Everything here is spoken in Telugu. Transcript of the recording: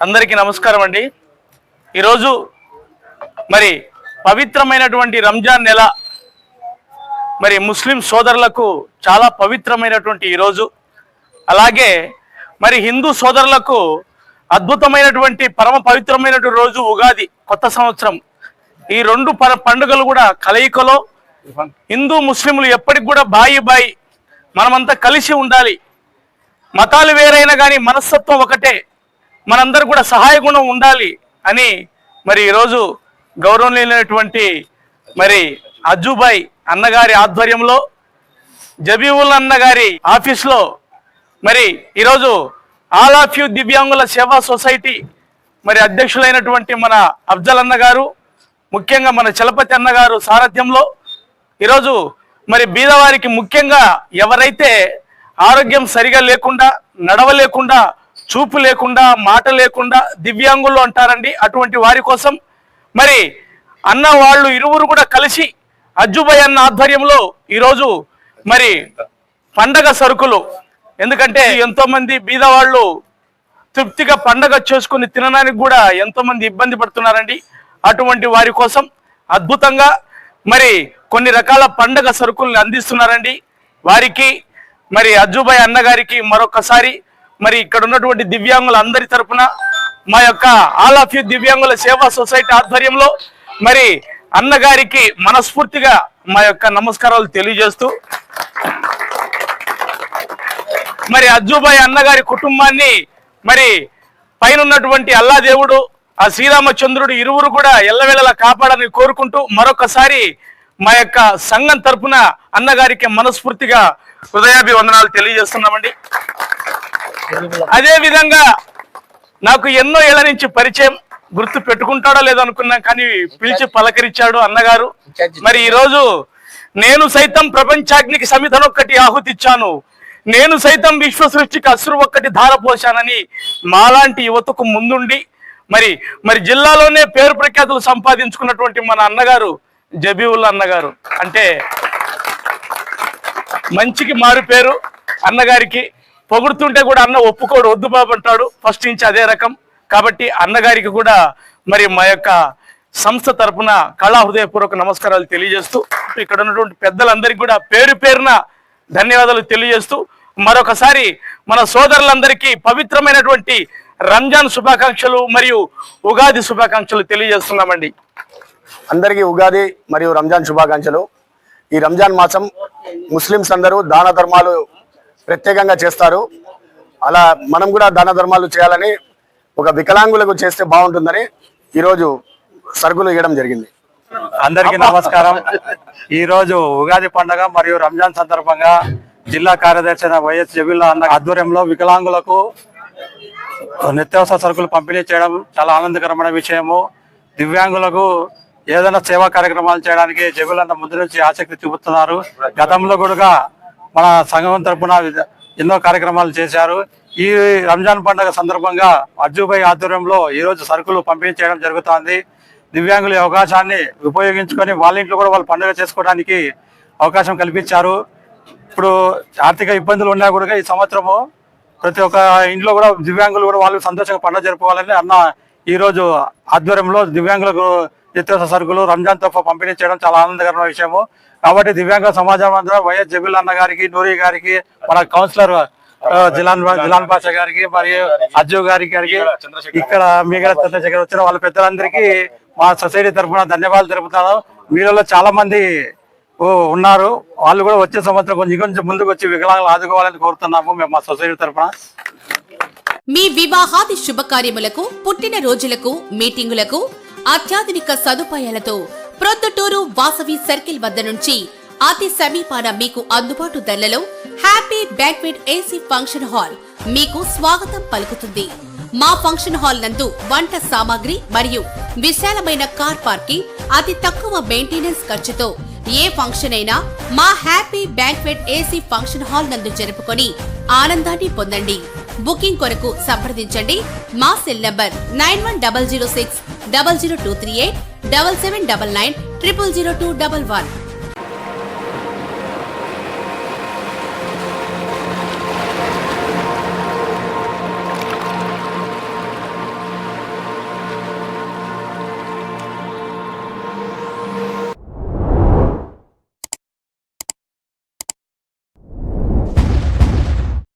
అందరికీ నమస్కారం అండి. ఈరోజు మరి పవిత్రమైనటువంటి రంజాన్ నెల, మరి ముస్లిం సోదరులకు చాలా పవిత్రమైనటువంటి ఈరోజు, అలాగే మరి హిందూ సోదరులకు అద్భుతమైనటువంటి పరమ పవిత్రమైనటువంటి రోజు ఉగాది, కొత్త సంవత్సరం. ఈ రెండు పండుగలు కూడా కలయికలో హిందూ ముస్లింలు ఎప్పటికి కూడా బాయి మనమంతా కలిసి ఉండాలి. మతాలు వేరైనా కానీ మనస్తత్వం ఒకటే, మనందరూ కూడా సహాయ గుణం ఉండాలి అని మరి ఈరోజు గౌరవనీయులైనటువంటి మరి అజ్జుబాయ్ అన్నగారి ఆధ్వర్యంలో జబీవుల్ అన్నగారి ఆఫీస్లో మరి ఈరోజు ఆల్ ఆఫ్ యూ దివ్యాంగుల సేవా సొసైటీ మరి అధ్యక్షులైనటువంటి మన అఫ్జల్ అన్నగారు, ముఖ్యంగా మన చలపతి అన్నగారు సారథ్యంలో ఈరోజు మరి బీదవారికి, ముఖ్యంగా ఎవరైతే ఆరోగ్యం సరిగా లేకుండా, నడవలేకుండా, చూపు లేకుండా, మాట లేకుండా దివ్యాంగులు అంటారండి, అటువంటి వారి కోసం మరి అన్న వాళ్ళు ఇరువురు కూడా కలిసి అజ్జుబాయ్ అన్న ఆధ్వర్యంలో ఈరోజు మరి పండగ సరుకులు, ఎందుకంటే ఎంతో మంది బీదవాళ్ళు తృప్తిగా పండగ చేసుకుని తినడానికి కూడా ఎంతో మంది ఇబ్బంది పడుతున్నారండి. అటువంటి వారి కోసం అద్భుతంగా మరి కొన్ని రకాల పండగ సరుకుల్ని అందిస్తున్నారండి. వారికి మరి అజ్జుబాయ్ అన్నగారికి మరొకసారి మరి ఇక్కడ ఉన్నటువంటి దివ్యాంగుల అందరి తరపున మా యొక్క ఆల్ ఆఫ్ యూ దివ్యాంగుల సేవా సొసైటీ ఆధ్వర్యంలో మరి అన్నగారికి మనస్ఫూర్తిగా మా యొక్క నమస్కారాలు తెలియజేస్తూ, మరి అజ్జుబాయ్ అన్నగారి కుటుంబాన్ని మరి పైన ఉన్నటువంటి అల్లా దేవుడు, ఆ శ్రీరామచంద్రుడు ఇరువురు కూడా ఎల్లవేళలా కాపాడని కోరుకుంటూ మరొకసారి మా యొక్క సంఘం తరపున అన్నగారికి మనస్ఫూర్తిగా హృదయాభివందనాలు తెలియజేస్తున్నామండి. అదే విధంగా నాకు ఎన్నో ఏళ్ల నుంచి పరిచయం, గుర్తు పెట్టుకుంటాడో లేదో అనుకున్నాం, కానీ పిలిచి పలకరించాడు అన్నగారు. మరి ఈరోజు నేను సైతం ప్రపంచాగ్నికి సమిధనొక్కటి ఆహుతిచ్చాను, నేను సైతం విశ్వ సృష్టికి అశ్రు ఒక్కటి ధారపోశానని మాలాంటి యువతకు ముందుండి మరి మరి జిల్లాలోనే పేరు ప్రఖ్యాతులు సంపాదించుకున్నటువంటి మన అన్నగారు జబీవుల్లా అన్నగారు అంటే మంచికి మారు పేరు అన్నగారికి. పొగుడుతుంటే కూడా అన్న ఒప్పుకోడు, వద్దు బాబు అంటాడు, ఫస్ట్ నుంచి అదే రకం. కాబట్టి అన్నగారికి కూడా మరి మా యొక్క సంస్థ తరపున కళా హృదయపూర్వక నమస్కారాలు తెలియజేస్తూ, ఇక్కడ ఉన్నటువంటి పెద్దలందరికీ కూడా పేరు పేరున ధన్యవాదాలు తెలియజేస్తూ, మరొకసారి మన సోదరులందరికీ పవిత్రమైనటువంటి రంజాన్ శుభాకాంక్షలు మరియు ఉగాది శుభాకాంక్షలు తెలియజేస్తున్నామండి. అందరికీ ఉగాది మరియు రంజాన్ శుభాకాంక్షలు. ఈ రంజాన్ మాసం ముస్లిమ్స్ అందరూ దాన ధర్మాలు ప్రత్యేకంగా చేస్తారు. అలా మనం కూడా దాన ధర్మాలు చేయాలని, ఒక వికలాంగులకు చేస్తే బాగుంటుందని ఈరోజు సరుకులు ఇవ్వడం జరిగింది. అందరికీ నమస్కారం. ఈరోజు ఉగాది పండుగ మరియు రంజాన్ సందర్భంగా జిల్లా కార్యదర్శి వైఎస్ జబీల్లా అన్న ఆధ్వర్యంలో వికలాంగులకు నిత్యావసర సరుకులు పంపిణీ చేయడం చాలా ఆనందకరమైన విషయము. దివ్యాంగులకు ఏదైనా సేవా కార్యక్రమాలు చేయడానికి జబీల్ అన్న ముందు నుంచి ఆసక్తి చూపుతున్నారు. గతంలో కూడా మన సంఘం తరఫున ఎన్నో కార్యక్రమాలు చేశారు. ఈ రంజాన్ పండుగ సందర్భంగా అజ్జుబాయ్ ఆధ్వర్యంలో ఈరోజు సరుకులు పంపిణీ చేయడం జరుగుతోంది. దివ్యాంగుల అవకాశాన్ని ఉపయోగించుకొని వాళ్ళ ఇంట్లో కూడా వాళ్ళు పండుగ చేసుకోవడానికి అవకాశం కల్పించారు. ఇప్పుడు ఆర్థిక ఇబ్బందులు ఉన్నా కూడా ఈ సంవత్సరము ప్రతి ఒక్క ఇంట్లో కూడా దివ్యాంగులు కూడా వాళ్ళు సంతోషంగా పండుగ జరుపుకోవాలని అన్న ఈరోజు ఆధ్వర్యంలో దివ్యాంగులకు నిత్యావసర సరుకులు రంజాన్ తోఫా పంపిణీ చేయడం చాలా ఆనందకరమైన విషయము. కాబట్టి దివ్యాంగ సమాజం అందరూ వైఎస్ జబీల్ అన్న గారికి, నూరి గారికి, మన కౌన్సిలర్ జిలాన్ పాషా గారికి, మరియు అజ్జు గారికి, ఇక్కడ మీగడ చంద్రశేఖర్ వచ్చిన వాళ్ళ పెద్దలందరికీ మా సొసైటీ తరఫున ధన్యవాదాలు తెలుపుతాను. మీలో చాలా మంది ఉన్నారు, వాళ్ళు కూడా వచ్చే సంవత్సరం కొంచెం ముందుకు వచ్చి వికలాంగులు ఆదుకోవాలని కోరుతున్నాము మేము మా సొసైటీ తరఫున. మీ వివాహాది శుభకార్యములకు, పుట్టిన రోజులకు, మీటింగులకు అత్యాధునిక సదుపాయాలతో ప్రొద్దుటూరు వాసవి సర్కిల్ వద్ద నుంచి అతి సమీపాన మీకు అందుబాటు ధరలలో happy banquet AC function hall మీకు స్వాగతం పలుకుతుంది. మా ఫంక్షన్ హాల్ నందు వంట సామాగ్రి మరియు విశాలమైన కార్ పార్కింగ్, అతి తక్కువ మెయింటెనెన్స్ ఖర్చుతో ఏ ఫంక్షన్ అయినా మా happy banquet AC function hall నందు జరుపుకొని ఆనందాన్ని పొందండి. బుకింగ్ కొరకు సంప్రదించండి. మా సెల్ నంబర్ 9100600238 7799 000211.